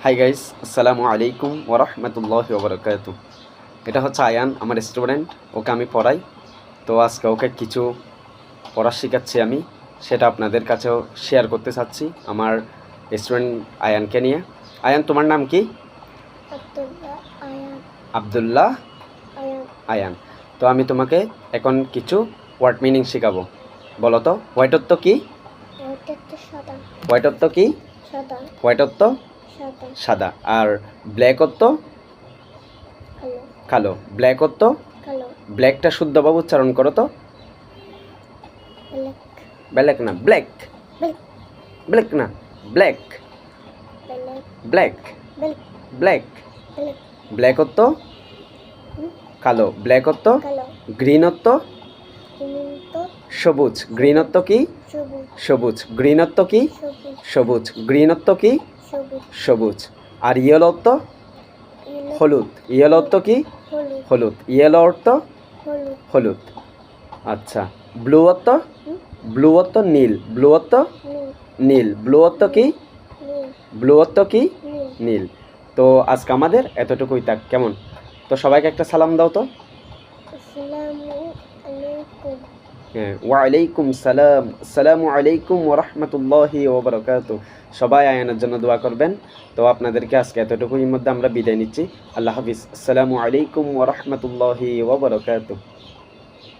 Hi guys, আসসালামু আলাইকুম ওরহমতুল্লাহি ওবরাকাতুহ। এটা হচ্ছে আয়ান, আমার স্টুডেন্ট। ওকে আমি পড়াই। তো আজকে ওকে কিছু পড়া শেখাচ্ছি আমি, সেটা আপনাদের কাছেও শেয়ার করতে চাচ্ছি আমার স্টুডেন্ট আয়ানকে নিয়ে। আয়ান, তোমার নাম কি? আবদুল্লাহ আয়ান। তো আমি তোমাকে এখন কিছু ওয়ার্ড মিনিং শেখাবো। বলো তো, হোয়াইট অর্থ কি? হোয়াইট অর্থ কি? হোয়াইট অর্থ সাদা। আর ব্ল্যাক অর্থ কালো। ব্ল্যাক অর্থ ব্ল্যাকটা শুদ্ধভাবে উচ্চারণ করো তো। ব্ল্যাক না, ব্ল্যাক। ব্ল্যাক না, ব্ল্যাক। ব্ল্যাক ব্ল্যাক ব্ল্যাক অর্থ কালো। ব্ল্যাক অর্থ গ্রিন অর্থ সবুজ। গ্রিন অর্থ কি? সবুজ। গ্রিন অর্থ কি? সবুজ। গ্রিন অর্থ কি? সবুজ। আর ইয়েলো অর্থ হলুদ। ইয়েলো অর্থ কি? হলুদ। ইয়েলো অর্থ হলুদ। আচ্ছা, ব্লু অর্থ? ব্লু অর্থ নীল। ব্লু অর্থ নীল। ব্লু অর্থ কি? ব্লু অর্থ কি? নীল। তো আজকে আমাদের এতটুকুই থাক, কেমন? তো সবাইকে একটা সালাম দাও তো। হ্যাঁ, ওয়ালাইকুম সালাম। আসসালামু আলাইকুম ওরহমতুল্লাহি ওবরাকাতুহ। সবাই আয়ানের জন্য দোয়া করবেন। তো আপনাদেরকে আজকে এতটুকুর মধ্যে আমরা বিদায় নিচ্ছি। আল্লাহ হাফিজ। আসসালামু আলাইকুম ওরহমতুল্লাহি ওবরাকাতুহ।